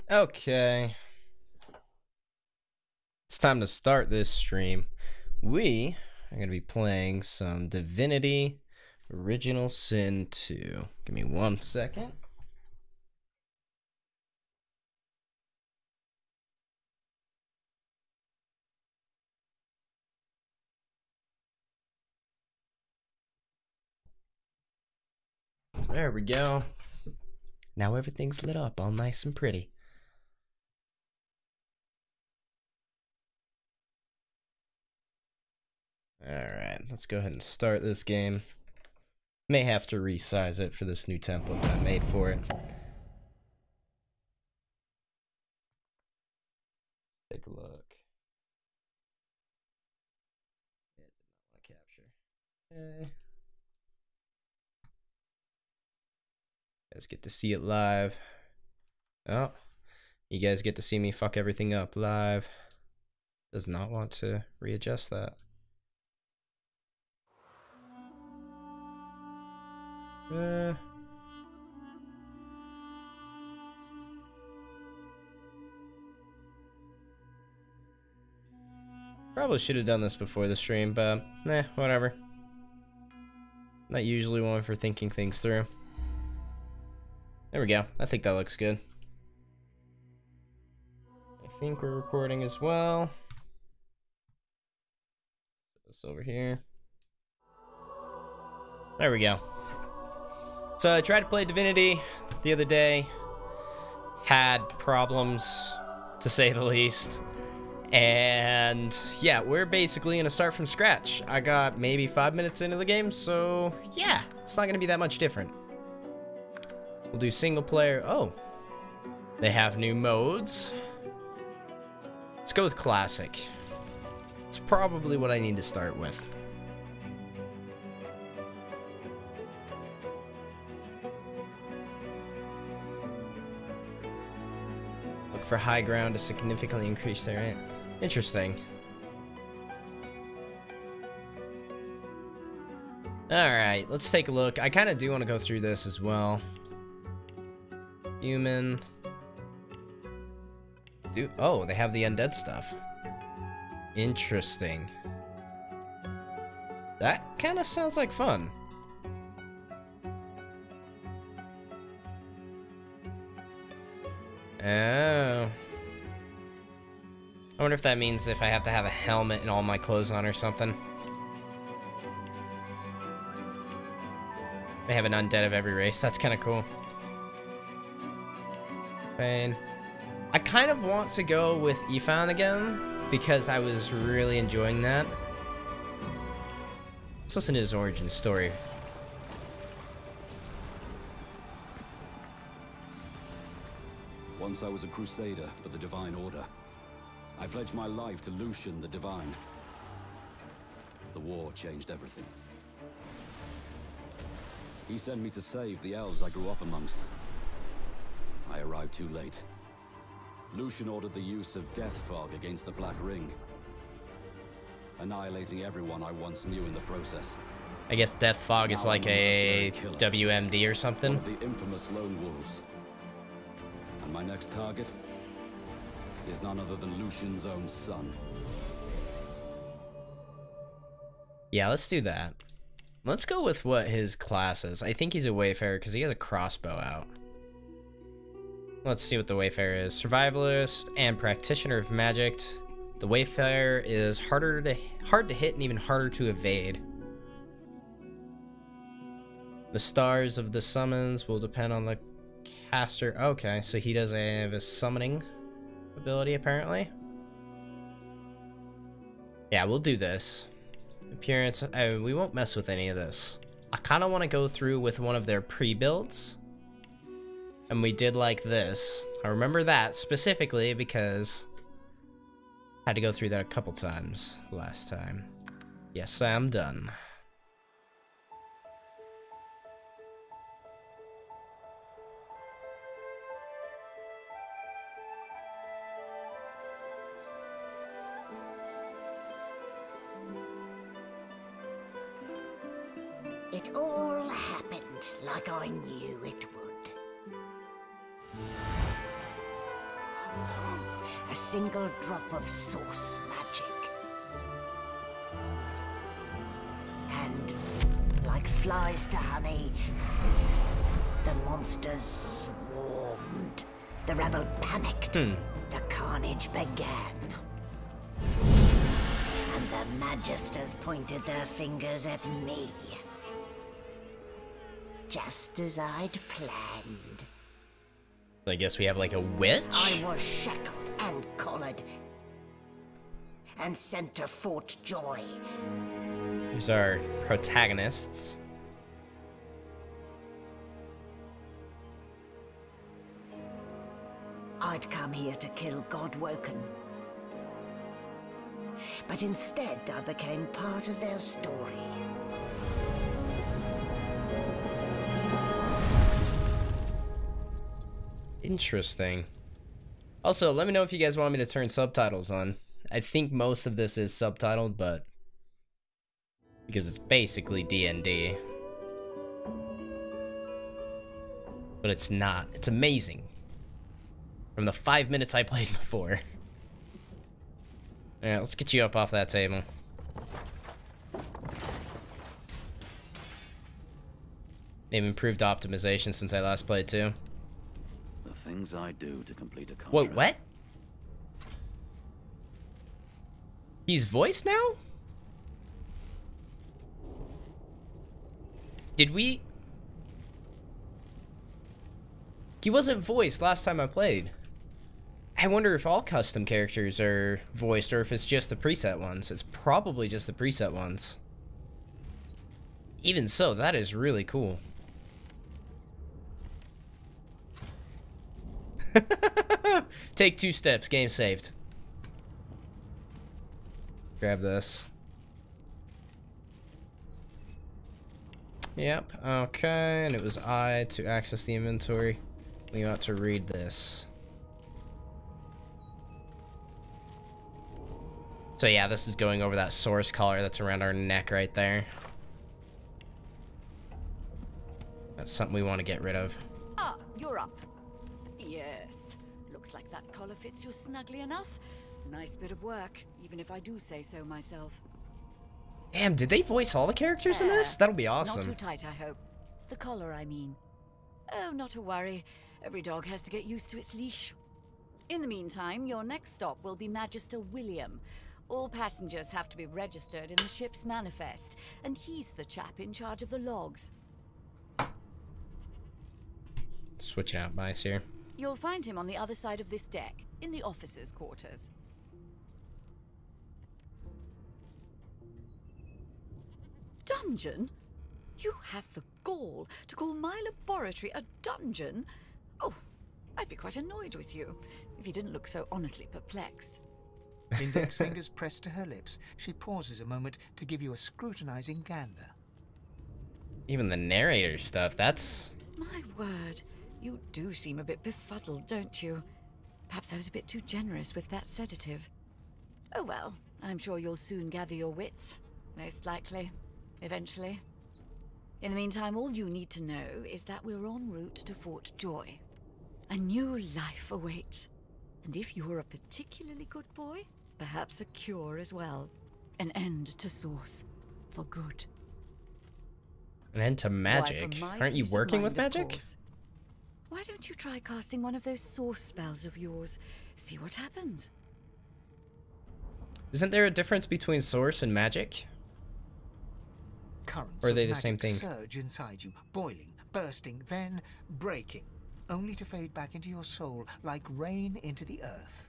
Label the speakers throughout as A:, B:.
A: Okay, it's time to start this stream. We are going to be playing some Divinity Original Sin 2. Give me 1 second. There we go. Now everything's lit up all nice and pretty. Alright, let's go ahead and start this game. May have to resize it for this new template that I made for it. Take a look. Yeah, did not want to capture. Okay. You guys get to see it live. Oh, you guys get to see me fuck everything up live. Does not want to readjust that. Probably should have done this before the stream, but nah, whatever. Not usually one for thinking things through. There we go. I think that looks good. I think we're recording as well. Put this over here. There we go. So I tried to play Divinity the other day. Had problems, to say the least. And yeah, we're basically gonna start from scratch. I got maybe 5 minutes into the game, so yeah, it's not gonna be that much different. We'll do single player. Oh, they have new modes. Let's go with classic. It's probably what I need to start with. Look for high ground to significantly increase their rate. Interesting. Alright, let's take a look. I kind of do want to go through this as well. Human. Oh, they have the undead stuff. Interesting. That kind of sounds like fun. Oh. I wonder if that means if I have to have a helmet and all my clothes on or something. They have an undead of every race. That's kind of cool. Pain. I kind of want to go with Ifan again because I was really enjoying that. Let's listen to his origin story.
B: Once I was a crusader for the Divine Order. I pledged my life to Lucian the Divine. The war changed everything. He sent me to save the elves I grew up amongst. I arrived too late. Lucian ordered the use of death fog against the Black Ring, annihilating everyone I once knew in the process.
A: I guess death fog is like a WMD or something.
B: One of the infamous lone wolves. And my next target is none other than Lucian's own son.
A: Yeah, let's do that. Let's go with what his class is. I think he's a Wayfarer because he has a crossbow out. Let's see what the Wayfarer is. Survivalist and Practitioner of Magic. The Wayfarer is hard to hit and even harder to evade. The stars of the summons will depend on the caster. Okay, so he doesn't have a summoning ability apparently. Yeah, we'll do this. Appearance, we won't mess with any of this. I kind of want to go through with one of their pre-builds. And we did like this. I remember that specifically because I had to go through that a couple times last time. Yes, I'm done.
C: It all happened like I knew it would. single drop of source magic. And, like flies to honey, the monsters swarmed. The rebel panicked. The carnage began. And the Magisters pointed their fingers at me. Just as I'd planned.
A: I guess we have like a witch?
C: I was shackled and collared. And sent to Fort Joy.
A: These are protagonists.
C: I'd come here to kill Godwoken. But instead, I became part of their story.
A: Interesting. Also, let me know if you guys want me to turn subtitles on. I think most of this is subtitled, but because it's basically D&D. But it's not. It's amazing. From the 5 minutes I played before. Alright, let's get you up off that table. They've improved optimization since I last played too.
B: The things I do to complete a contract.
A: Whoa, what? He's voiced now? Did we? He wasn't voiced last time I played. I wonder if all custom characters are voiced or if it's just the preset ones. It's probably just the preset ones. Even so, that is really cool. Take 2 steps, game saved. Grab this. Yep, okay, and it was I to access the inventory. We ought to read this. So yeah, this is going over that source collar that's around our neck right there. That's something we want to get rid of.
D: Ah, you're up. Yes. Looks like that collar fits you snugly enough. Nice bit of work, even if I do say so myself.
A: Damn, did they voice all the characters in this? That'll be awesome.
D: Not too tight, I hope. The collar, I mean. Oh, not to worry. Every dog has to get used to its leash. In the meantime, your next stop will be Magister William. All passengers have to be registered in the ship's manifest, and he's the chap in charge of the logs.
A: Switching out mice here.
D: You'll find him on the other side of this deck, in the officers' quarters. Dungeon? You have the gall to call my laboratory a dungeon? Oh, I'd be quite annoyed with you, if you didn't look so honestly perplexed.
E: Index fingers pressed to her lips, she pauses a moment to give you a scrutinizing gander.
A: Even the narrator stuff, that's...
D: My word, you do seem a bit befuddled, don't you? Perhaps I was a bit too generous with that sedative. Oh well, I'm sure you'll soon gather your wits. Most likely. Eventually. In the meantime, all you need to know is that we're en route to Fort Joy. A new life awaits. And if you're a particularly good boy, perhaps a cure as well. An end to Source. For good.
A: An end to magic? Aren't you working with magic?
D: Why don't you try casting one of those Source spells of yours? See what happens.
A: Isn't there a difference between source and magic?
E: Currents
A: or are they
E: of
A: the same
E: magic
A: thing?
E: surge inside you, boiling, bursting, then breaking, only to fade back into your soul like rain into the earth.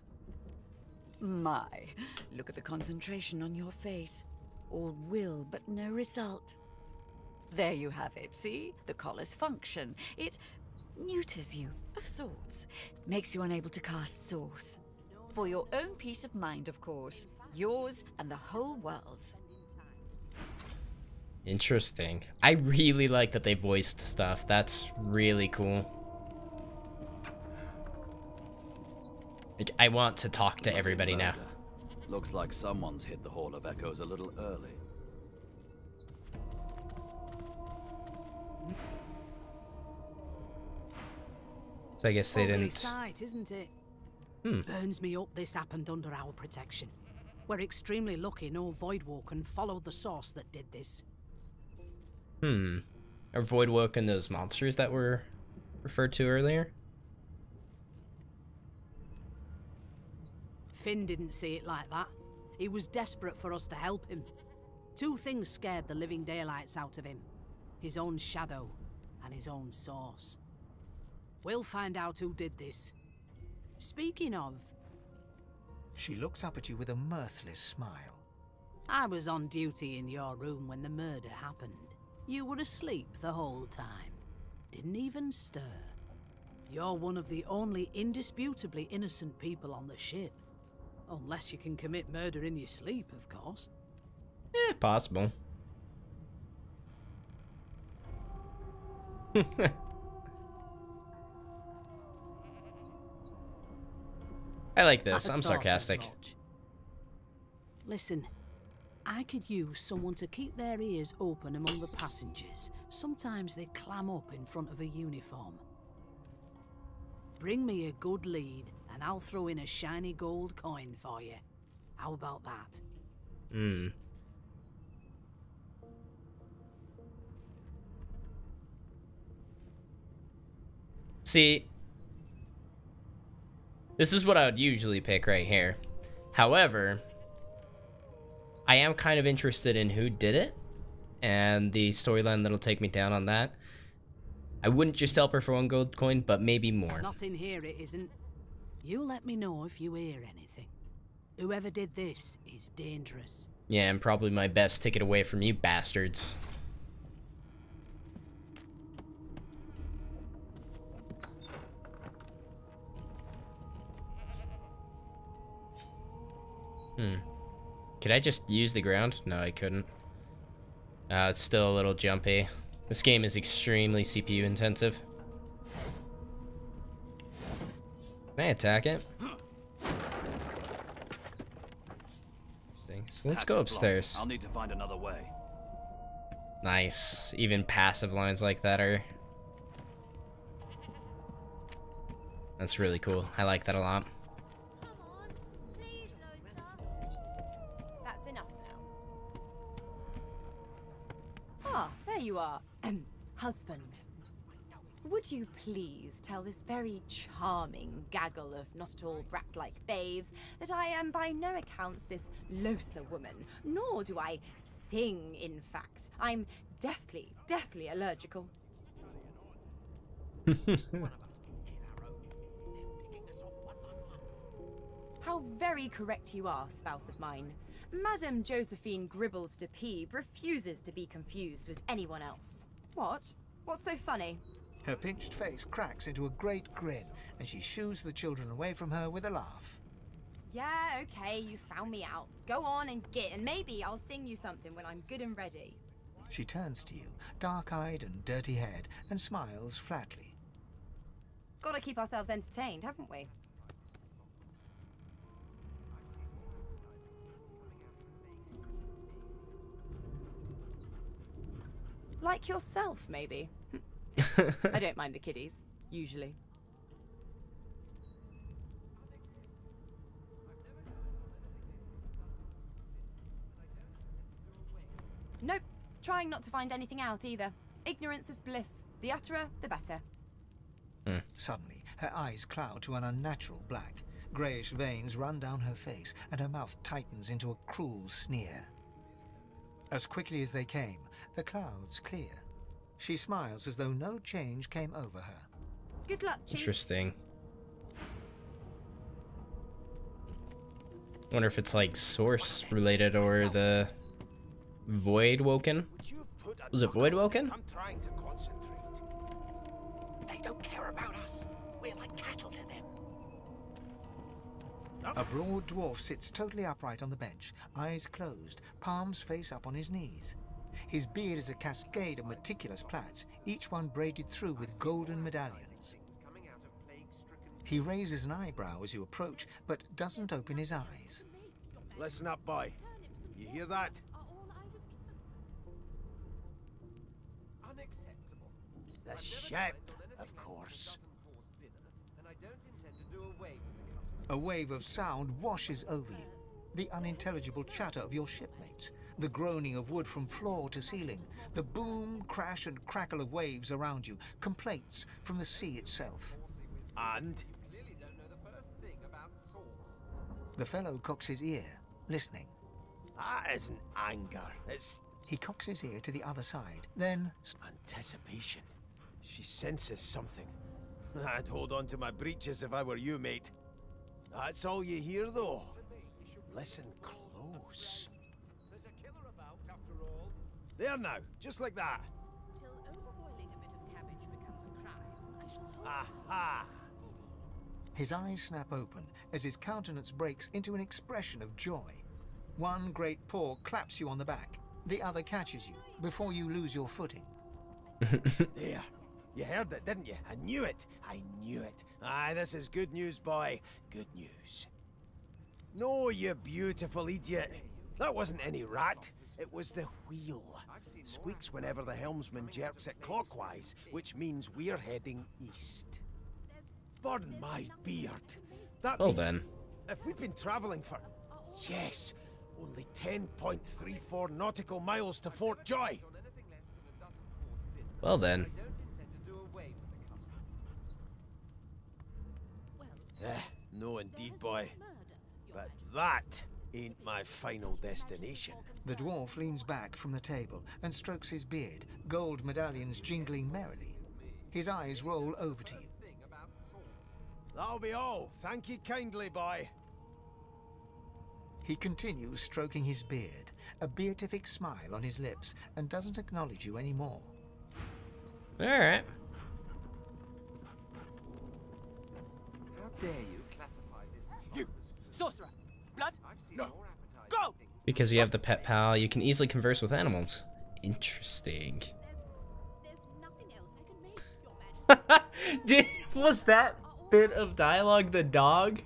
D: My, look at the concentration on your face. All will, but no result. There you have it, see? The collar's function. It neuters you, of sorts. Makes you unable to cast Source. For your own peace of mind, of course. Yours and the whole world's.
A: Interesting. I really like that they voiced stuff. That's really cool. Like, I want to talk to everybody now.
B: Looks like someone's hit the Hall of Echoes a little early.
A: So I guess they
F: Ugly
A: didn't...
F: sight, isn't it? Burns me up this happened under our protection. We're extremely lucky no Voidwalker followed the source that did this.
A: Are Voidwalker and those monsters that were referred to earlier?
F: Finn didn't see it like that. He was desperate for us to help him. Two things scared the living daylights out of him. His own shadow and his own source. We'll find out who did this. Speaking of...
E: She looks up at you with a mirthless smile.
F: I was on duty in your room when the murder happened. You were asleep the whole time. Didn't even stir. You're one of the only indisputably innocent people on the ship. Unless you can commit murder in your sleep, of course.
A: Possible. I like this. I'm sarcastic.
F: Listen, I could use someone to keep their ears open among the passengers. Sometimes they clam up in front of a uniform. Bring me a good lead, and I'll throw in a shiny gold coin for you. How about that?
A: See, this is what I would usually pick right here. However, I am kind of interested in who did it and the storyline that'll take me down on that. I wouldn't just help her for one gold coin, but maybe more.
F: Not in here, it isn't. You let me know if you hear anything. Whoever did this is dangerous.
A: Yeah, and probably my best ticket away from you bastards. Could I just use the ground? No, I couldn't. It's still a little jumpy. This game is extremely CPU intensive. Can I attack it? Interesting. So let's go upstairs.
B: I'll need to find another way.
A: Nice. Even passive lines like that are... That's really cool. I like that a lot.
G: You are, husband. Would you please tell this very charming gaggle of not-at-all brat-like babes that I am by no accounts this Losa woman, nor do I sing, in fact. I'm deathly, deathly allergical. How very correct you are, spouse of mine. Madame Josephine Gribbles de Peeb refuses to be confused with anyone else. What? What's so funny?
E: Her pinched face cracks into a great grin, and she shoos the children away from her with a laugh.
G: Yeah, okay, you found me out. Go on and get, and maybe I'll sing you something when I'm good and ready.
E: She turns to you, dark-eyed and dirty-haired, and smiles flatly.
G: Gotta keep ourselves entertained, haven't we? Like yourself, maybe. I don't mind the kiddies, usually. Nope. Trying not to find anything out either. Ignorance is bliss. The utterer, the better.
E: Suddenly, her eyes cloud to an unnatural black. Greyish veins run down her face, and her mouth tightens into a cruel sneer. As quickly as they came, the clouds clear. She smiles as though no change came over her.
G: Good luck, Chief.
A: Interesting. Wonder if it's like Source related or the Voidwoken. Was it Voidwoken?
H: I'm trying to concentrate. They don't care about us. We're like cattle to them.
E: A broad dwarf sits totally upright on the bench, eyes closed, palms face up on his knees. His beard is a cascade of meticulous plaits, each one braided through with golden medallions. He raises an eyebrow as you approach, but doesn't open his eyes.
H: Listen up, boy. You hear that? The ship, of course.
E: A wave of sound washes over you. The unintelligible chatter of your shipmates, the groaning of wood from floor to ceiling, the boom, crash and crackle of waves around you, complaints from the sea itself.
I: And?
E: The fellow cocks his ear, listening.
I: That isn't anger, it's...
E: He cocks his ear to the other side, then...
I: anticipation. She senses something. I'd hold on to my breeches if I were you, mate. That's all you hear, though. Listen close.
H: There's a killer about, after all.
I: There now, just like that.
F: Till overboiling a bit of cabbage becomes a crime, I shall hold
I: Aha!
E: His eyes snap open as his countenance breaks into an expression of joy. One great paw claps you on the back. The other catches you before you lose your footing.
I: There. You heard it, didn't you? I knew it. I knew it. Aye, this is good news, boy. Good news. No, you beautiful idiot. That wasn't any rat. It was the wheel. Squeaks whenever the helmsman jerks it clockwise, which means we're heading east. Burn my beard. That
A: Well
I: means
A: then.
I: if we've been traveling for, yes, only 10.34 nautical miles to Fort Joy.
A: Well then.
I: No indeed, boy. But that ain't my final destination.
E: The dwarf leans back from the table and strokes his beard, gold medallions jingling merrily. His eyes roll over to you.
I: That'll be all. Thank you kindly, boy.
E: He continues stroking his beard, a beatific smile on his lips, and doesn't acknowledge you anymore.
A: Alright.
H: How dare you classify this?
I: You!
H: Sorcerer! Blood? No! Go!
A: Because you have the pet pal, you can easily converse with animals. Interesting. Was that bit of dialogue the dog?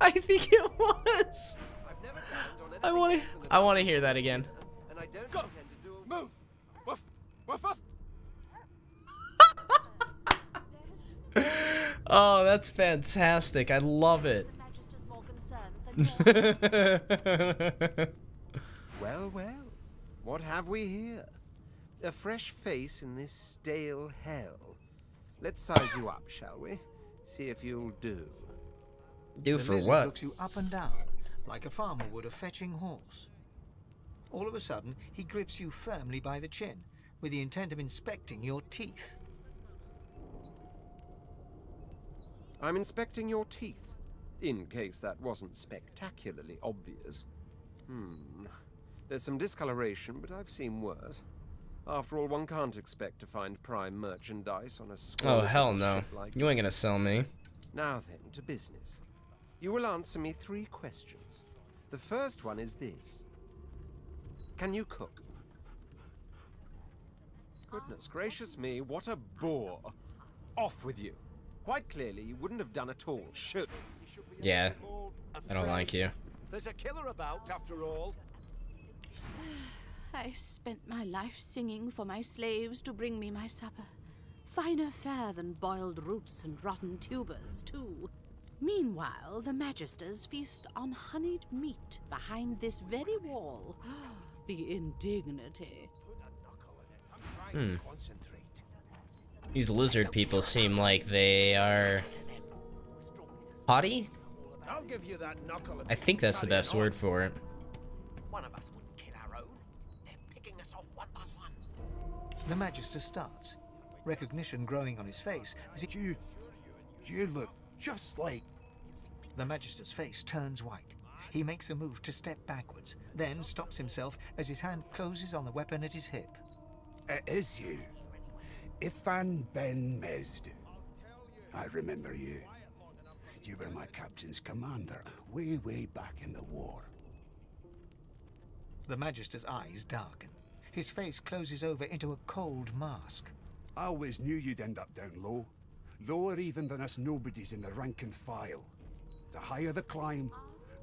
A: I think it was. I want to hear that again.
H: And I don't
I: Go!
H: intend to do a
I: Move! Woof! Woof woof!
A: Oh, that's fantastic. I love it.
H: Well, well. What have we here? A fresh face in this stale hell. Let's size you up, shall we? See if you'll do.
A: Do
E: The
A: for
E: lizard
A: what?
E: looks you up and down, like a farmer would a fetching horse. All of a sudden, he grips you firmly by the chin, with the intent of inspecting your teeth.
H: I'm inspecting your teeth, in case that wasn't spectacularly obvious. There's some discoloration, but I've seen worse. After all, one can't expect to find prime merchandise on a
A: Oh,
H: squalid
A: hell
H: little
A: no.
H: ship like
A: You ain't
H: this.
A: gonna sell me.
H: Now then, to business. You will answer me 3 questions. The first one is this. Can you cook? Goodness gracious me, what a bore. Off with you. Quite clearly, you wouldn't have done at all, should.
A: Yeah, I don't like you.
H: There's a killer about, after all.
F: I spent my life singing for my slaves to bring me my supper. Finer fare than boiled roots and rotten tubers, too. Meanwhile, the Magisters feast on honeyed meat behind this very wall. The indignity.
A: These lizard people seem like they are haughty?
I: I'll give you that knuckle.
A: I think that's the best word for it.
H: One of us wouldn't kill our own. They're picking us off one by one.
E: The Magister starts, recognition growing on his face as he...
J: You look just like...
E: The Magister's face turns white. He makes a move to step backwards, then stops himself as his hand closes on the weapon at his hip.
J: It is you. Ifan Ben Mesd. I remember you. You were my captain's commander way back in the war.
E: The Magister's eyes darken. His face closes over into a cold mask.
J: I always knew you'd end up down low. Lower even than us nobodies in the rank and file. The higher the climb,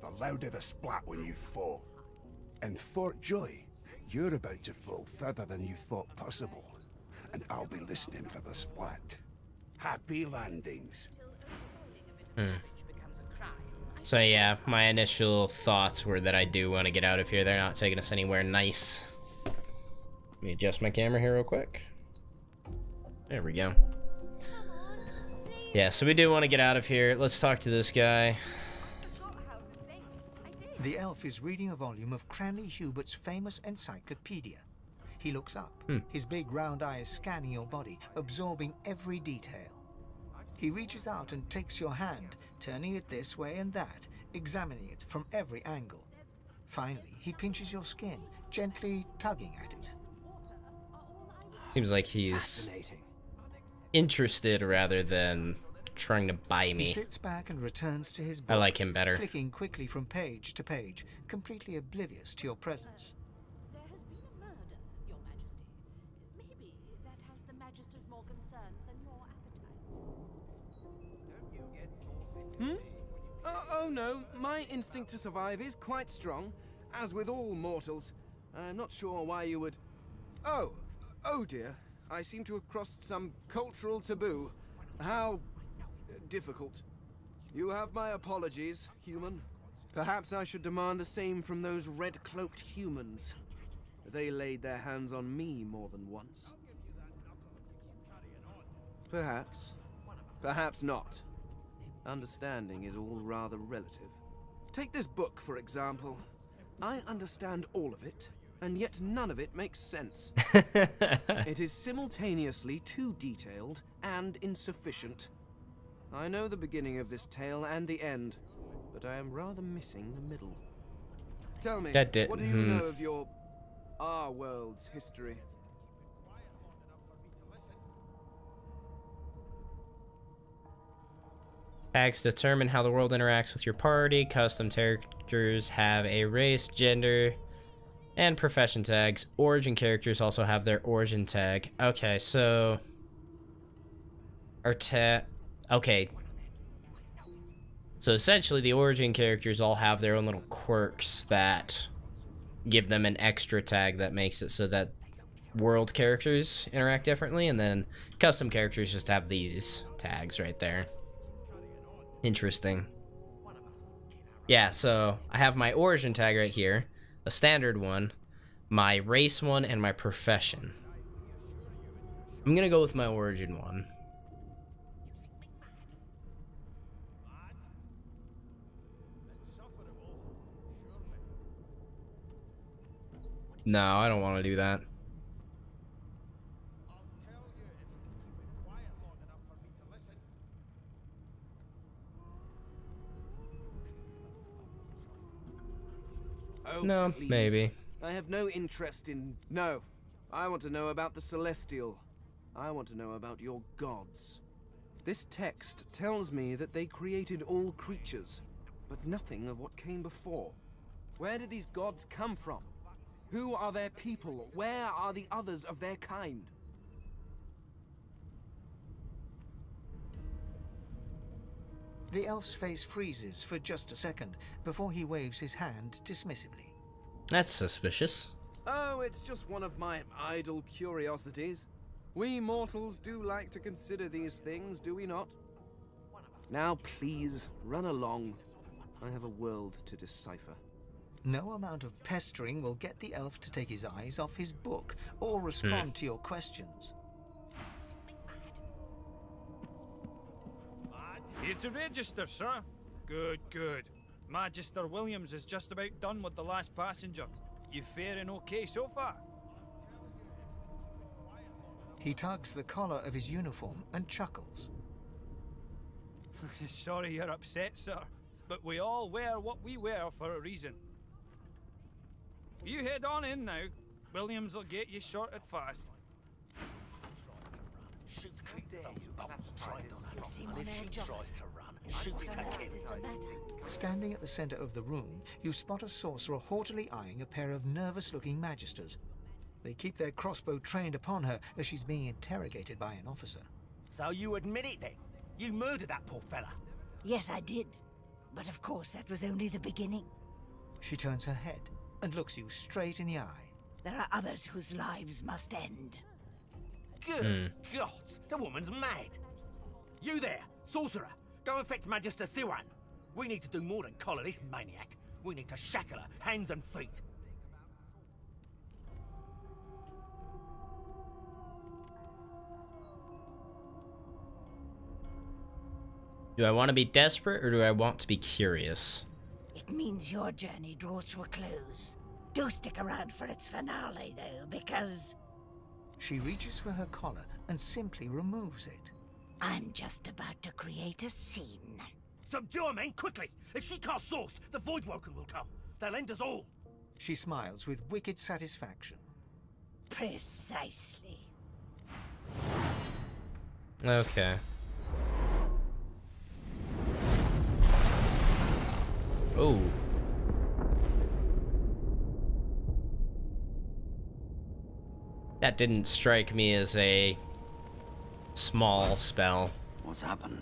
J: the louder the splat when you fall. In Fort Joy, you're about to fall further than you thought possible. And I'll be listening for the splat. Happy landings.
F: Till overboiling a bit of cabbage becomes a
A: So yeah, my initial thoughts were that I do want to get out of here. They're not taking us anywhere nice. Let me adjust my camera here real quick. There we go. Yeah, so we do want to get out of here. Let's talk to this guy.
E: The elf is reading a volume of Cranley Hubert's famous encyclopedia. He looks up, his big round eyes scanning your body, absorbing every detail. He reaches out and takes your hand, turning it this way and that, examining it from every angle. Finally, he pinches your skin, gently tugging at it.
A: Seems like he's interested rather than trying to buy me.
E: He sits back and returns to his book,
A: I like him better.
E: flicking quickly from page to page, completely oblivious to your presence.
K: There has been a murder, Your Majesty. Maybe that has the Magisters more concerned than your appetite.
L: Oh no, my instinct to survive is quite strong, as with all mortals. I'm not sure why you would... Oh dear. I seem to have crossed some cultural taboo. How... difficult. You have my apologies, human. Perhaps I should demand the same from those red-cloaked humans. They laid their hands on me more than once. Perhaps. Perhaps not. Understanding is all rather relative. Take this book, for example. I understand all of it, and yet none of it makes sense. It is simultaneously too detailed and insufficient. I know the beginning of this tale and the end, but I am rather missing the middle. Tell me, what do you know of our world's history?
A: Tags determine how the world interacts with your party. Custom characters have a race, gender, and profession tags. Origin characters also have their origin tag. Okay, so... Okay. So essentially, the origin characters all have their own little quirks that give them an extra tag that makes it so that world characters interact differently, and then custom characters just have these tags right there. Interesting. Yeah, so I have my origin tag right here, a standard one, my race one, and my profession. I'm gonna go with my origin one. No, I don't want to do that.
L: Oh,
A: no,
L: please.
A: maybe.
L: I have no interest in... No. I want to know about the Celestial. I want to know about your gods. This text tells me that they created all creatures, but nothing of what came before. Where did these gods come from? Who are their people? Where are the others of their kind?
E: The elf's face freezes for just a second before he waves his hand dismissively.
A: That's suspicious.
L: Oh, it's just one of my idle curiosities. We mortals do like to consider these things, do we not? Now please, run along. I have a world to decipher.
E: No amount of pestering will get the elf to take his eyes off his book or respond to your questions.
M: Here to register, sir. Good, good. Magister Williams is just about done with the last passenger. You faring okay so far?
E: He tugs the collar of his uniform and chuckles.
M: Sorry you're upset, sir, but we all wear what we wear for a reason. You head on in now. Williams will get you sorted fast.
E: Standing at the center of the room, you spot a sorcerer haughtily eyeing a pair of nervous-looking magisters. They keep their crossbow trained upon her as she's being interrogated by an officer.
N: So you admit it then? You murdered that poor fella?
C: Yes, I did. But of course, that was only the beginning.
E: She turns her head and looks you straight in the eye.
C: There are others whose lives must end.
N: Good God, the woman's mad. You there, sorcerer, go and fetch Magister Siwan. We need to do more than collar this maniac. We need to shackle her, hands and feet.
A: Do I want to be desperate or do I want to be curious?
C: It means your journey draws to a close. Do stick around for its finale, though, because...
E: She reaches for her collar and simply removes it.
C: I'm just about to create a scene.
N: Subdue her, men, quickly! If she casts Source, the Voidwoken will come. They'll end us all.
E: She smiles with wicked satisfaction.
C: Precisely.
A: Okay. Oh. That didn't strike me as a small spell.
B: What's happened?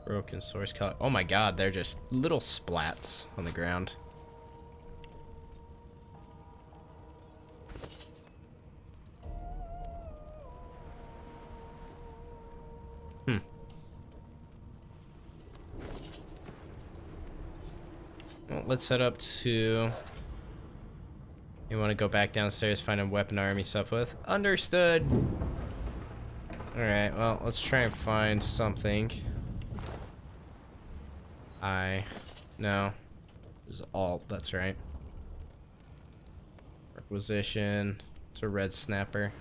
A: Broken source color. Oh my god, they're just little splats on the ground. Well, let's head up to... You want to go back downstairs, find a weapon army stuff with. Understood. Alright, well, let's try and find something. No. It was Alt, that's right. Requisition. It's a red snapper.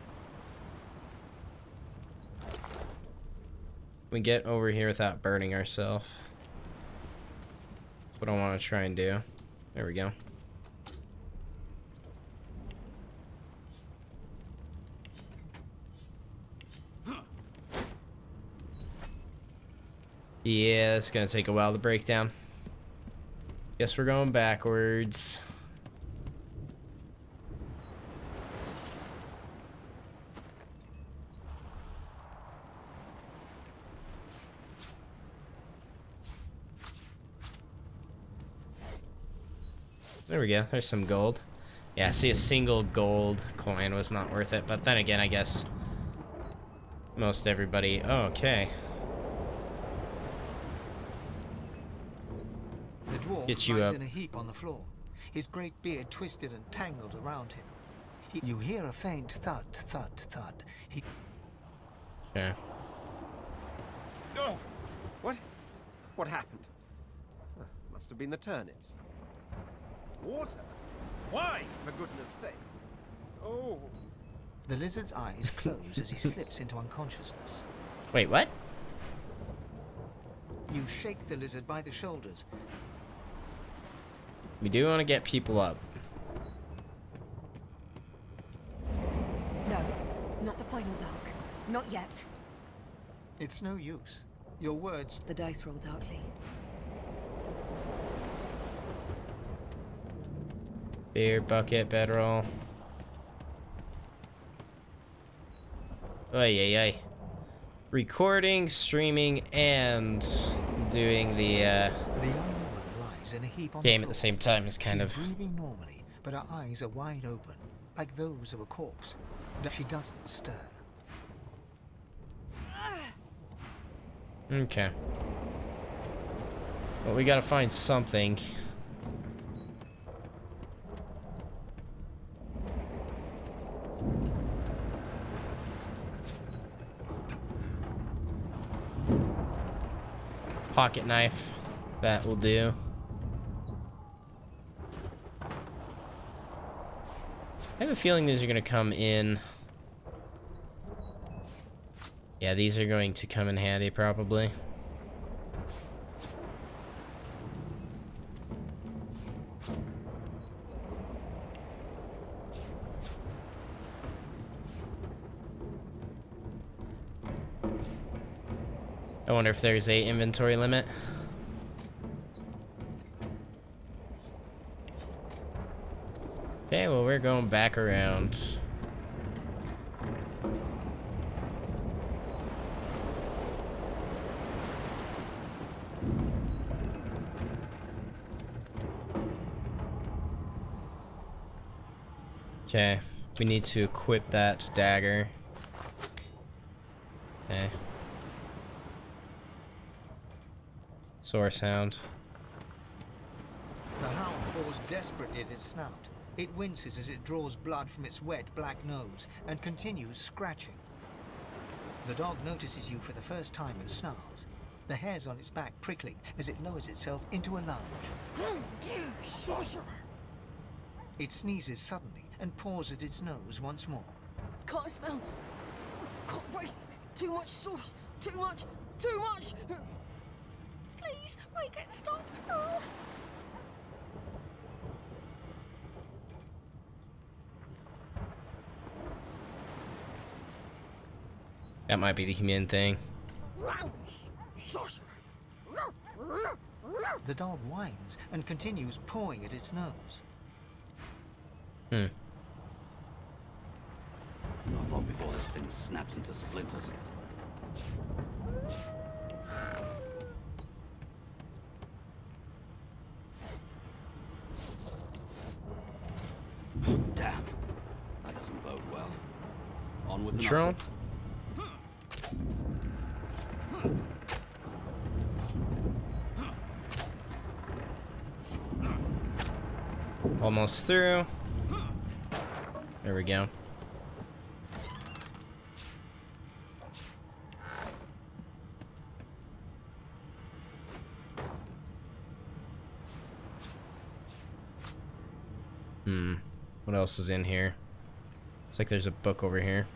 A: We get over here without burning ourselves. That's what I want to try and do. There we go. Yeah, it's gonna take a while to break down. Guess we're going backwards. There we go, there's some gold. Yeah, see, a single gold coin was not worth it, but then again, I guess most everybody... Oh, okay.
E: The dwarf
A: Get you
E: lies
A: up.
E: in a heap on the floor, his great beard twisted and tangled around him. You hear a faint thud, thud, thud.
A: Okay.
H: Oh! What? What happened? Must have been the turnips. Water? Wine, for goodness sake. Oh.
E: The lizard's eyes close as he slips into unconsciousness.
A: Wait, what?
E: You shake the lizard by the shoulders.
A: We do want to get people up.
G: No, not the final dark. Not yet.
E: It's no use. Your words...
G: The dice roll darkly.
A: Beer bucket bedroll. Ay, ay, ay. Recording, streaming, and doing the
E: young woman lies in a heap on
A: game
E: the
A: at the
E: floor.
A: same time is kind
E: She's
A: of...
E: breathing normally, but her eyes are wide open, like those of a corpse. She doesn't stir.
A: Okay. Well, we gotta find something. Pocket knife. That will do. I have a feeling these are gonna come in. Yeah, these are going to come in handy, probably. I wonder if there's a inventory limit. Okay, well, we're going back around. Okay, we need to equip that dagger. Okay. Source sound.
E: The hound paws desperately at its snout. It winces as it draws blood from its wet black nose and continues scratching. The dog notices you for the first time and snarls, the hairs on its back prickling as it lowers itself into a lunge.
C: You sorcerer!
E: It sneezes suddenly and paws at its nose once more.
O: Can't smell. Can't breathe. Too much sauce. Too much. Too much. Please, make it stop. Oh.
A: That might be the human thing.
C: Sorcerer!
E: The dog whines and continues pawing at its nose.
A: Hmm.
B: Not long before this thing snaps into splinters. Damn. That doesn't bode well. Onwards and
A: Control.
B: upwards.
A: Almost through. There we go. What else is in here? Looks like there's a book over here.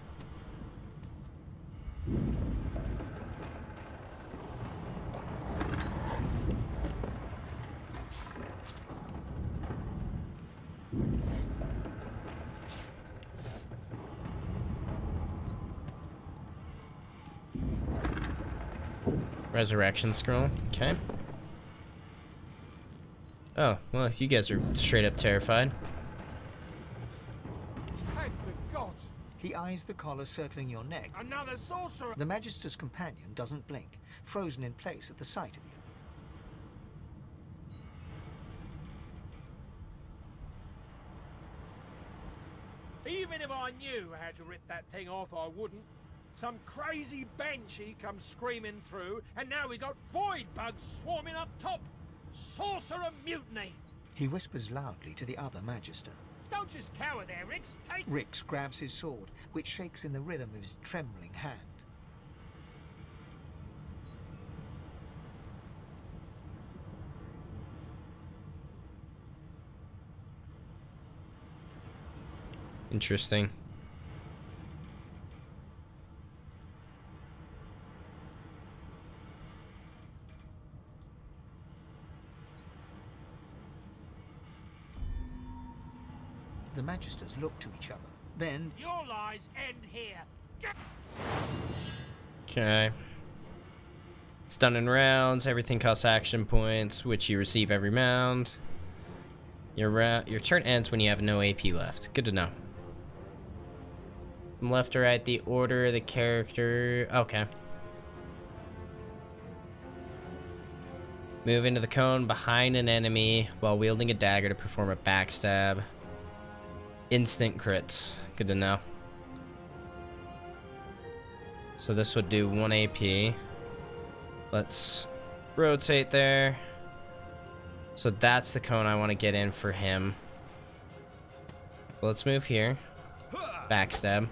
A: Resurrection scroll. Okay. Oh, well, you guys are straight up terrified.
N: Thank the gods!
E: He eyes the collar circling your neck.
N: Another sorcerer!
E: The Magister's companion doesn't blink, frozen in place at the sight of you.
N: Even if I knew how to rip that thing off, I wouldn't. Some crazy banshee comes screaming through, and now we got void bugs swarming up top. Sorcerer mutiny!
E: He whispers loudly to the other Magister.
N: Don't just cower there, Rix. Take...
E: Rix grabs his sword, which shakes in the rhythm of his trembling hand.
A: Interesting.
E: The Magisters look to each other. Then...
N: Your lies end here.
A: Okay. It's done in rounds. Everything costs action points, which you receive every round. Your turn ends when you have no AP left. Good to know. From left to right, the order of the character. Okay. Move into the cone behind an enemy while wielding a dagger to perform a backstab. Instant crits. Good to know. So this would do 1 AP. Let's rotate there. So that's the cone I want to get in for him. Let's move here. Backstab.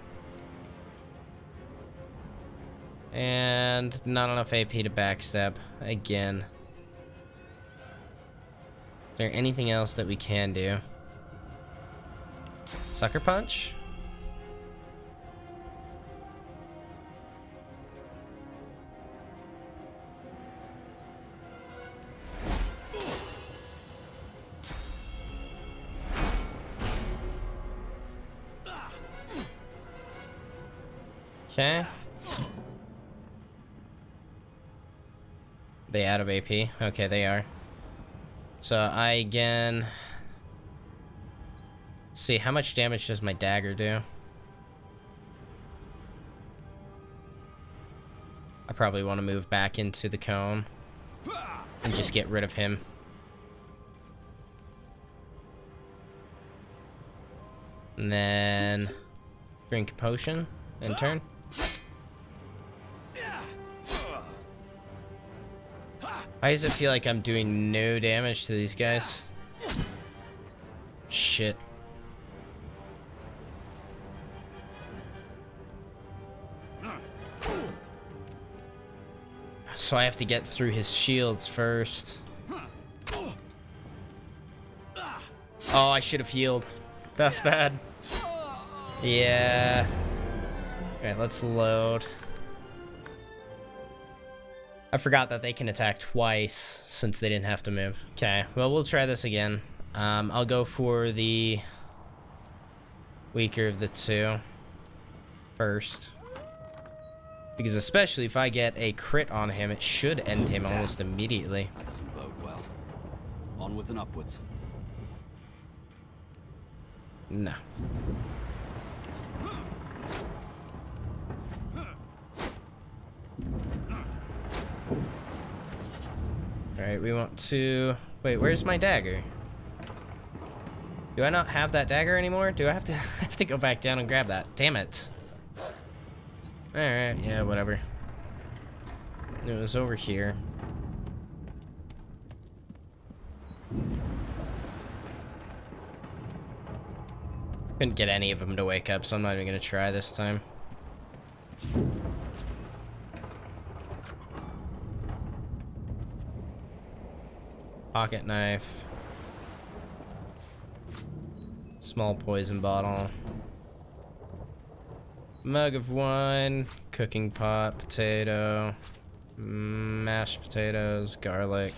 A: And not enough AP to backstab again. Is there anything else that we can do? Sucker punch? Okay. They out of AP? Okay, they are. So I again... See, how much damage does my dagger do? I probably want to move back into the cone and just get rid of him. And then drink a potion and turn. Why does it feel like I'm doing no damage to these guys? Shit. So I have to get through his shields first. Oh, I should have healed. That's bad. Yeah. Alright, let's load. I forgot that they can attack twice since they didn't have to move. Okay, well, we'll try this again. I'll go for the weaker of the two first. Because especially if I get a crit on him, it should end him almost immediately.
B: That doesn't bode well. Onwards and upwards.
A: No. Alright, we want to... Wait, where's my dagger? Do I not have that dagger anymore? Do I have to have to go back down and grab that? Damn it. Alright, yeah, whatever. It was over here. Couldn't get any of them to wake up, so I'm not even gonna try this time. Pocket knife. Small poison bottle. Mug of wine. Cooking pot. Potato. Mashed potatoes. Garlic.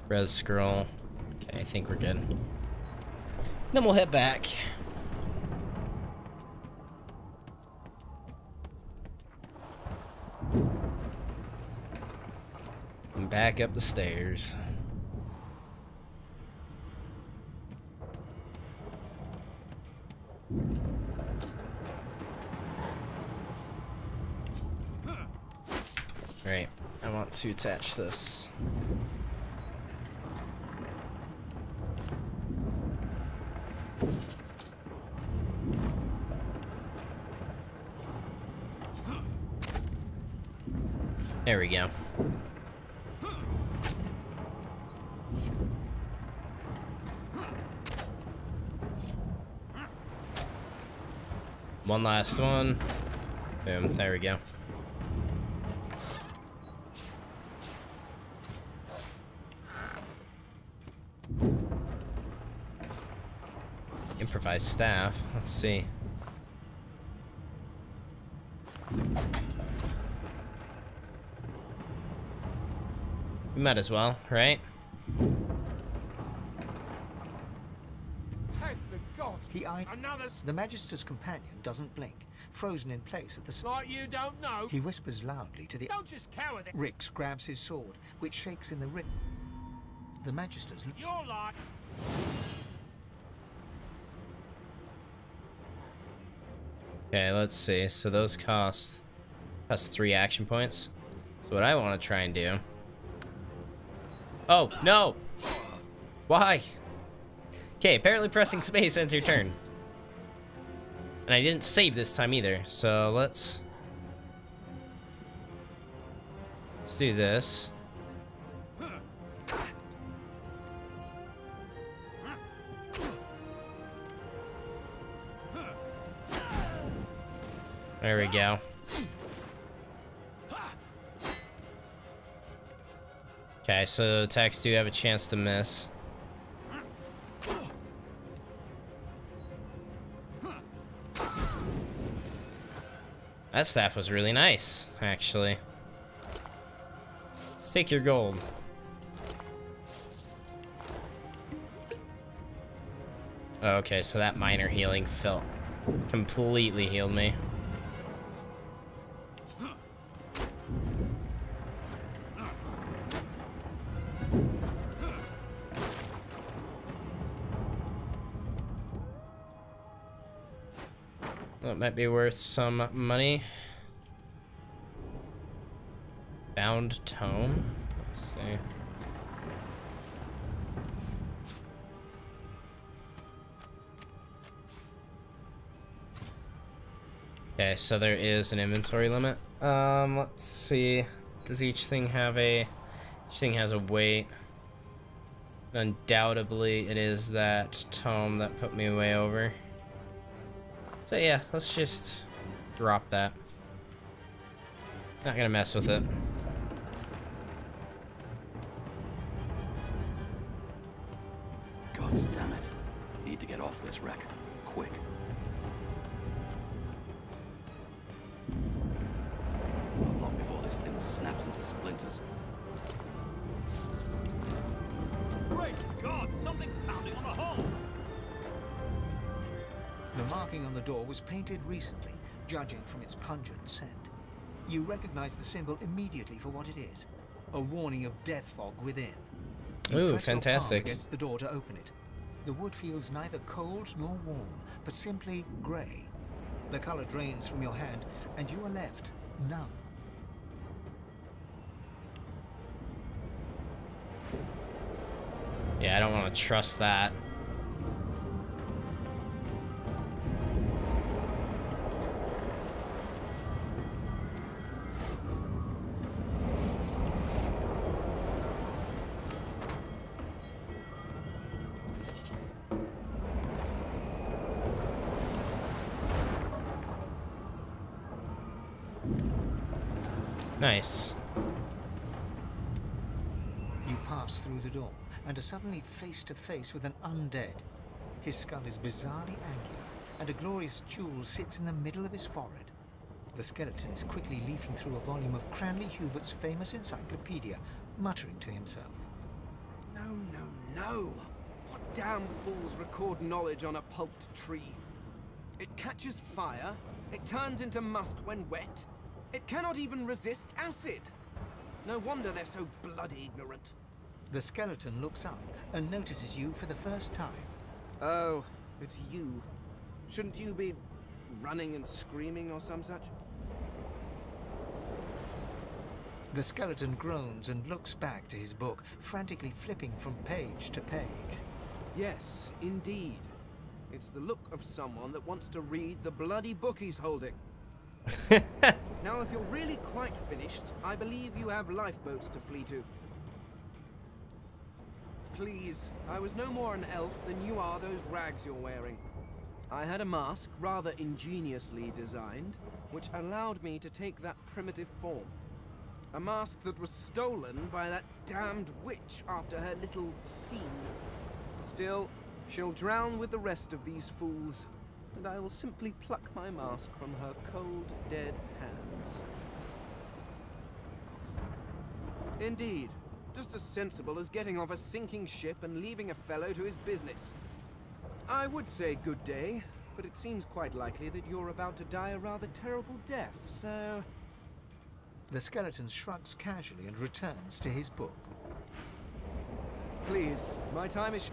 A: Res scroll. Okay, I think we're good. Then we'll head back. And back up the stairs. Right, I want to attach this. There we go. One last one. Boom, there we go. Improvised staff. Let's see. We might as well, right?
N: Thank the god.
E: He eyed
N: Another
E: the Magister's companion doesn't blink, frozen in place at the
N: like you don't know.
E: He whispers loudly to the
N: Don't just cower there.
E: Rix grabs his sword, which shakes in the rip. The Magister's
N: You're like
A: Okay, let's see. So those cost 3 action points. So what I want to try and do... Oh, no! Why? Okay, apparently pressing space ends your turn. And I didn't save this time either, so let's do this. There we go. Okay, so attacks do have a chance to miss. That staff was really nice, actually. Let's take your gold. Okay, so that minor healing completely healed me. That might be worth some money. Bound tome. Let's see. Okay, so there is an inventory limit. Let's see. Does each thing have a... Each thing has a weight. Undoubtedly, it is that tome that put me way over. So yeah, let's just drop that. Not gonna mess with it.
B: God damn it. Need to get off this wreck. Quick. Not long before this thing snaps into splinters.
M: Great God, something's pounding on the hull!
E: The marking on the door was painted recently, judging from its pungent scent. You recognize the symbol immediately for what it is. A warning of death fog within. You
A: Ooh,
E: press your palm
A: fantastic.
E: against the door to open it. The wood feels neither cold nor warm, but simply grey. The color drains from your hand, and you are left numb.
A: Yeah, I don't want to trust that. Nice.
E: You pass through the door and are suddenly face to face with an undead. His skull is bizarrely angular, and a glorious jewel sits in the middle of his forehead. The skeleton is quickly leafing through a volume of Cranley Hubert's famous encyclopedia, muttering to himself.
L: No, no, no! What damn fools record knowledge on a pulped tree? It catches fire, it turns into must when wet, it cannot even resist acid! No wonder they're so bloody ignorant.
E: The skeleton looks up and notices you for the first time.
L: Oh, it's you. Shouldn't you be running and screaming or some such?
E: The skeleton groans and looks back to his book, frantically flipping from page to page.
L: Yes, indeed. It's the look of someone that wants to read the bloody book he's holding. Now, if you're really quite finished, I believe you have lifeboats to flee to. Please, I was no more an elf than you are those rags you're wearing. I had a mask, rather ingeniously designed, which allowed me to take that primitive form. A mask that was stolen by that damned witch after her little scene. Still, she'll drown with the rest of these fools, and I will simply pluck my mask from her cold, dead hands. Indeed, just as sensible as getting off a sinking ship and leaving a fellow to his business. I would say good day, but it seems quite likely that you're about to die a rather terrible death, so...
E: The skeleton shrugs casually and returns to his book.
L: Please, my time is...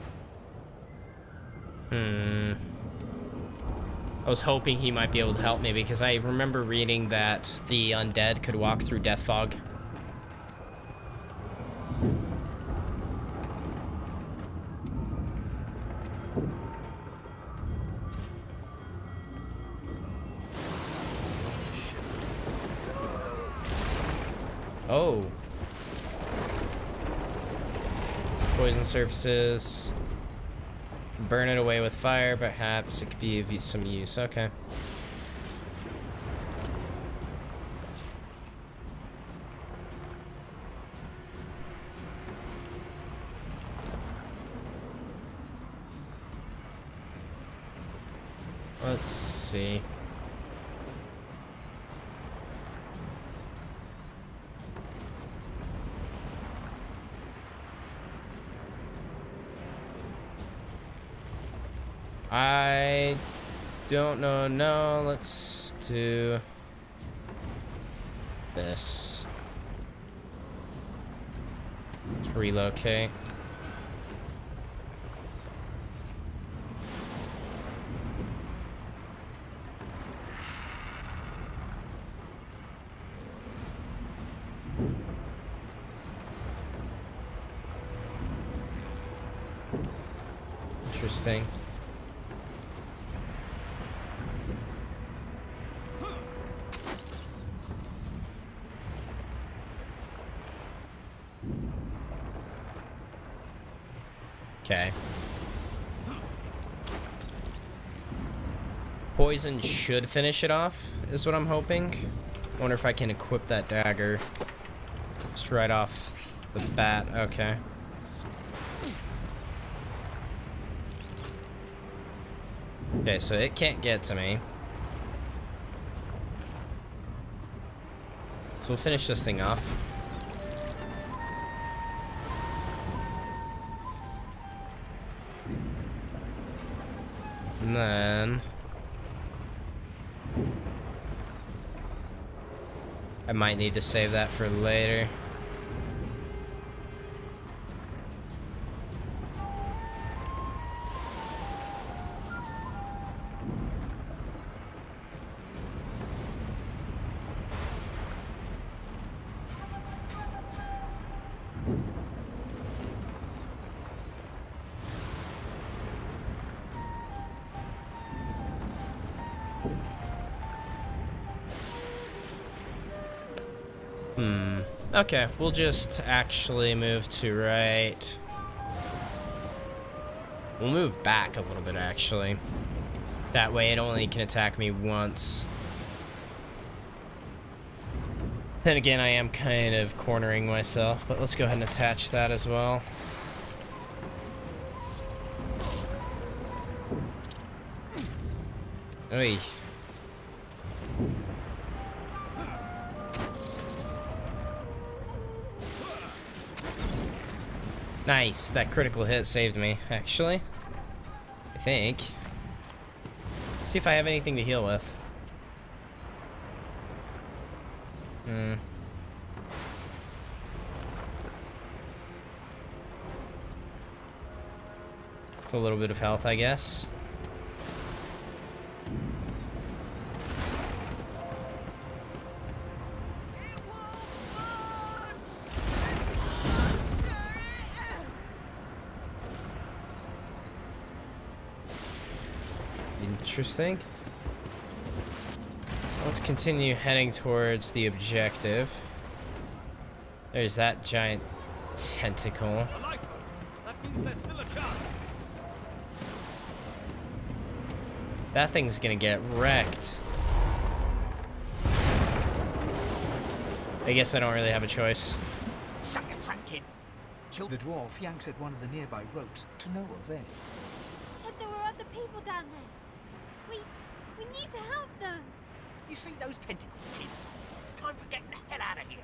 A: I was hoping he might be able to help me because I remember reading that the undead could walk through death fog. Oh. Poison surfaces. Burn it away with fire, perhaps it could be of some use. Okay. Let's see. I don't know. No, let's do this. Let's relocate. Interesting. Okay. Poison should finish it off, is what I'm hoping. Wonder if I can equip that dagger just right off the bat. Okay. Okay, so it can't get to me. So we'll finish this thing off. And then I might need to save that for later. Okay, we'll just actually move to right. We'll move back a little bit, actually. That way it only can attack me once. Then again, I am kind of cornering myself, but let's go ahead and attach that as well. Oy. Nice, that critical hit saved me, actually. I think. Let's see if I have anything to heal with. A little bit of health, I guess. Interesting. Let's continue heading towards the objective. There's that giant tentacle.
M: That means there's still a chance.
A: That thing's gonna get wrecked. I guess I don't really have a choice.
E: Shut your trap, kid. The dwarf yanks at one of the nearby ropes to no avail.
O: Said there were other people down there. We need to help them.
E: You see those tentacles, kid? It's time for getting the hell out of here.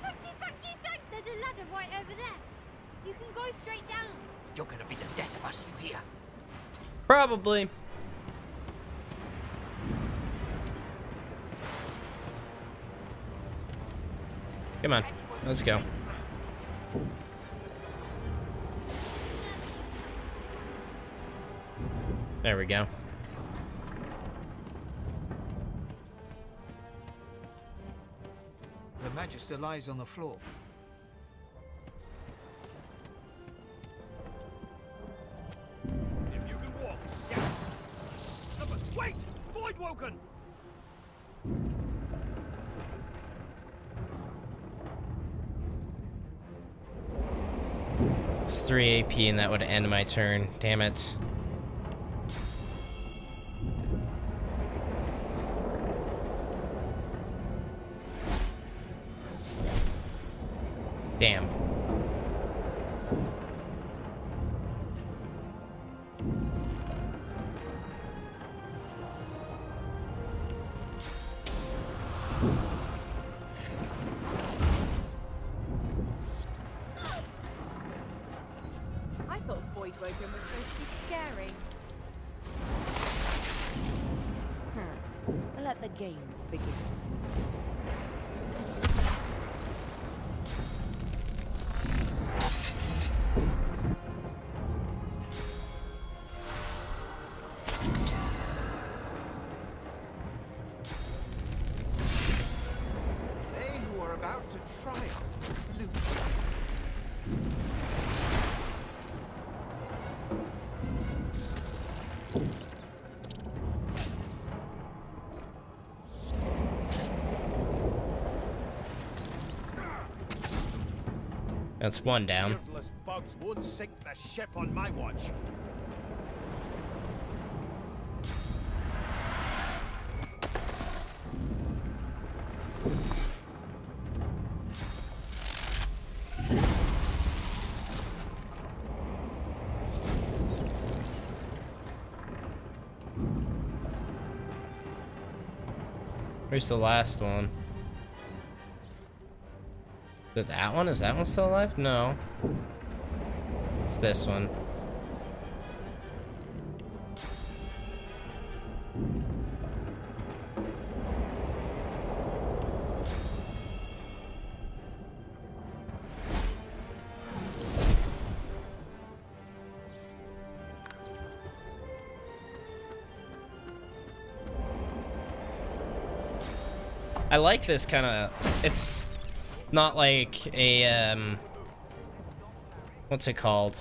O: Thank you. There's a ladder right over there. You can go straight down.
E: You're gonna be the death of us, you hear?
A: Probably. Come on, let's go. There we go.
E: The Magister lies on the floor.
M: If you can walk, yes. No, but wait! Voidwoken!
A: It's 3 AP and that would end my turn. Damn it. Damn.
G: I thought Voidwoken was supposed to be scary.
D: Let the games begin.
H: They who are about to
A: That's one down.
I: Beardless bugs won't sink the ship on my watch.
A: Where's the last one? Is it that one? Is that one still alive? No. It's this one. I like this kind of, it's not like a, what's it called?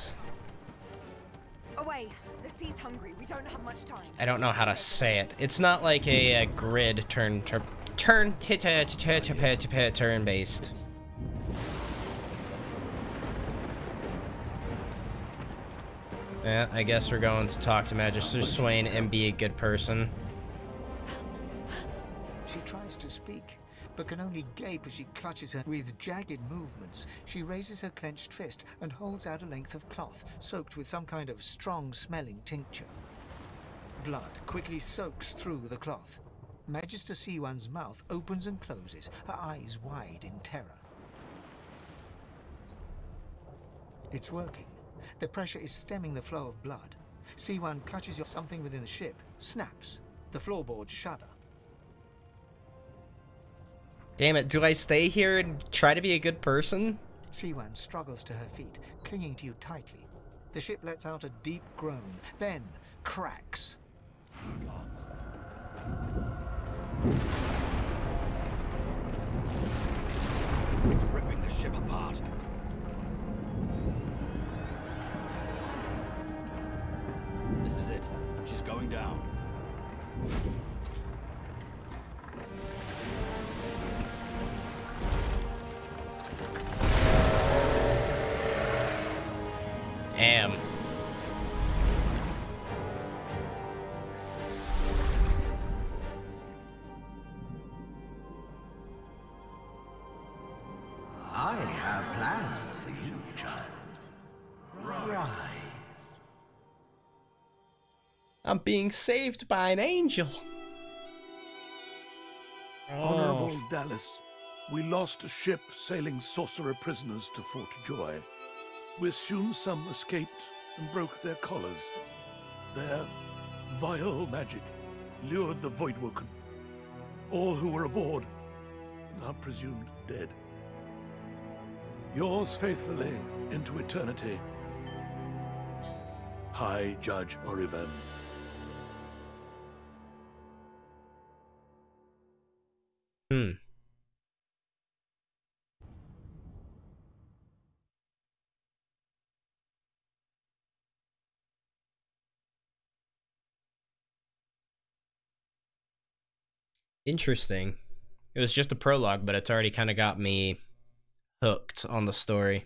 O: Away. The sea's hungry. We don't have much time.
A: I don't know how to say it. It's not like a grid turn-based. Yeah, I guess we're going to talk to Magister Swain and be a good person.
E: She tries to speak, but can only gape as she clutches her. With jagged movements, she raises her clenched fist and holds out a length of cloth, soaked with some kind of strong-smelling tincture. Blood quickly soaks through the cloth. Magister Siwan's mouth opens and closes, her eyes wide in terror. It's working. The pressure is stemming the flow of blood. Siwan clutches something within the ship, snaps. The floorboards shudder.
A: Damn it, do I stay here and try to be a good person?
E: Siwan struggles to her feet, clinging to you tightly. The ship lets out a deep groan, then cracks.
B: It's ripping the ship apart. This is it. She's going down.
A: Damn.
P: I have plans for you, child. Rise.
A: I'm being saved by an angel.
Q: Honorable Dallas, we lost a ship sailing sorcerer prisoners to Fort Joy. We assume some escaped and broke their collars. Their vile magic lured the Voidwoken. All who were aboard are presumed dead. Yours faithfully into eternity, High Judge Oriven.
A: Interesting. It was just a prologue, but it's already kind of got me hooked on the story.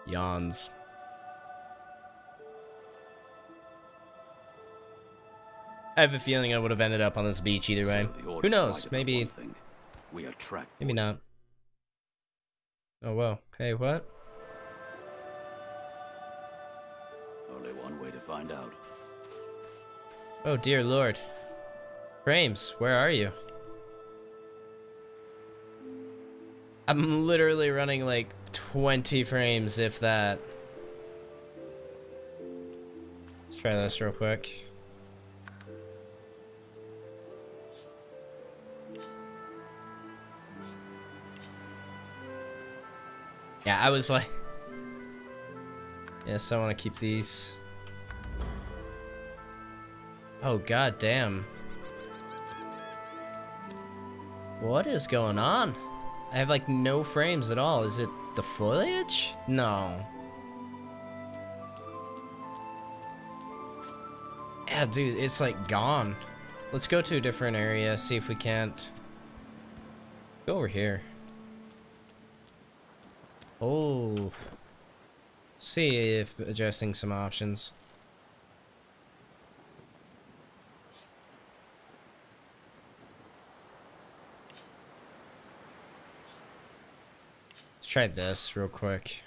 A: Yawns. I have a feeling I would have ended up on this beach either way. Who knows? Maybe. Maybe not. Oh, whoa. Hey, what?
B: Only one way to find out.
A: Oh, dear Lord. Frames, where are you? I'm literally running like 20 frames, if that. Let's try this real quick. Yeah, I was like... Yes, I want to keep these. Oh, god damn. What is going on? I have like no frames at all. Is it the foliage? No. Yeah, dude, it's like gone. Let's go to a different area, see if we can't go over here. Oh, see if adjusting some options. Let's try this real quick.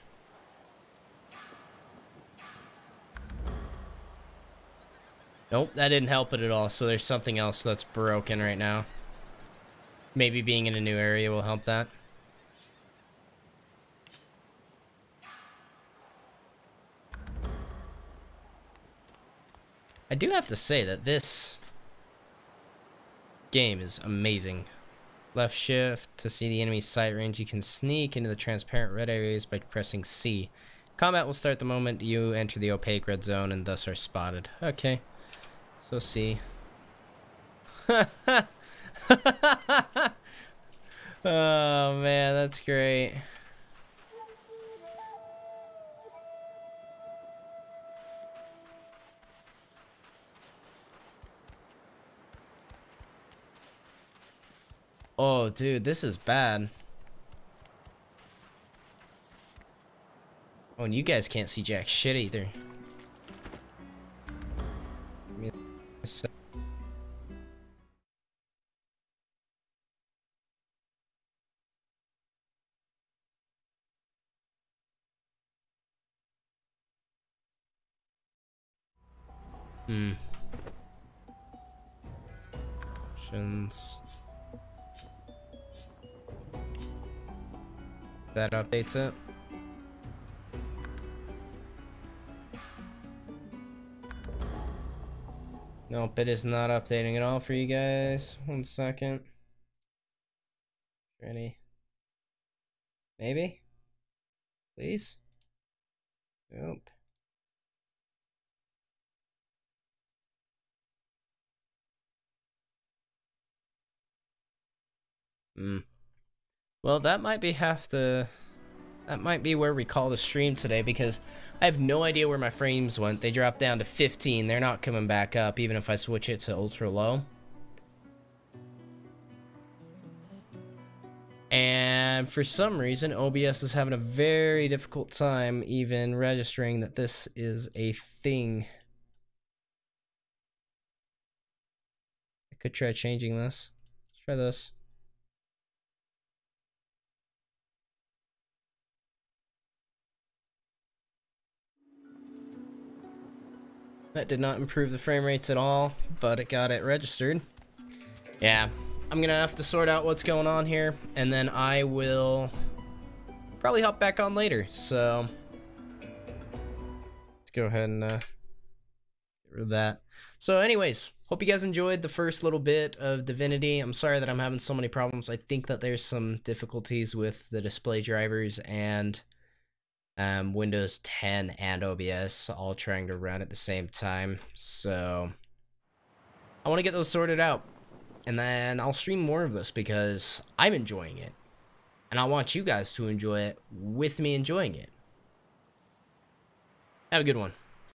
A: Nope, that didn't help it at all. So there's something else that's broken right now. Maybe being in a new area will help that. I do have to say that this game is amazing. Left shift to see the enemy's sight range. You can sneak into the transparent red areas by pressing C. Combat will start the moment you enter the opaque red zone and thus are spotted. Okay. So C. Oh man, that's great. Oh, dude, this is bad. Oh, and you guys can't see jack shit either. Give me a sec. Options. That updates it. Nope, it is not updating at all for you guys. 1 second. Ready? Maybe? Please? Nope. Well, that might be that might be where we call the stream today, because I have no idea where my frames went. They dropped down to 15. They're not coming back up, even if I switch it to ultra low. And for some reason, OBS is having a very difficult time even registering that this is a thing. I could try changing this. Let's try this. That did not improve the frame rates at all, but it got it registered. Yeah, I'm gonna have to sort out what's going on here, and then I will probably hop back on later. So let's go ahead and get rid of that. So anyways, hope you guys enjoyed the first little bit of Divinity. I'm sorry that I'm having so many problems. I think that there's some difficulties with the display drivers and Windows 10 and OBS all trying to run at the same time. So I want to get those sorted out, and then I'll stream more of this because I'm enjoying it, and I want you guys to enjoy it with me enjoying it. Have a good one.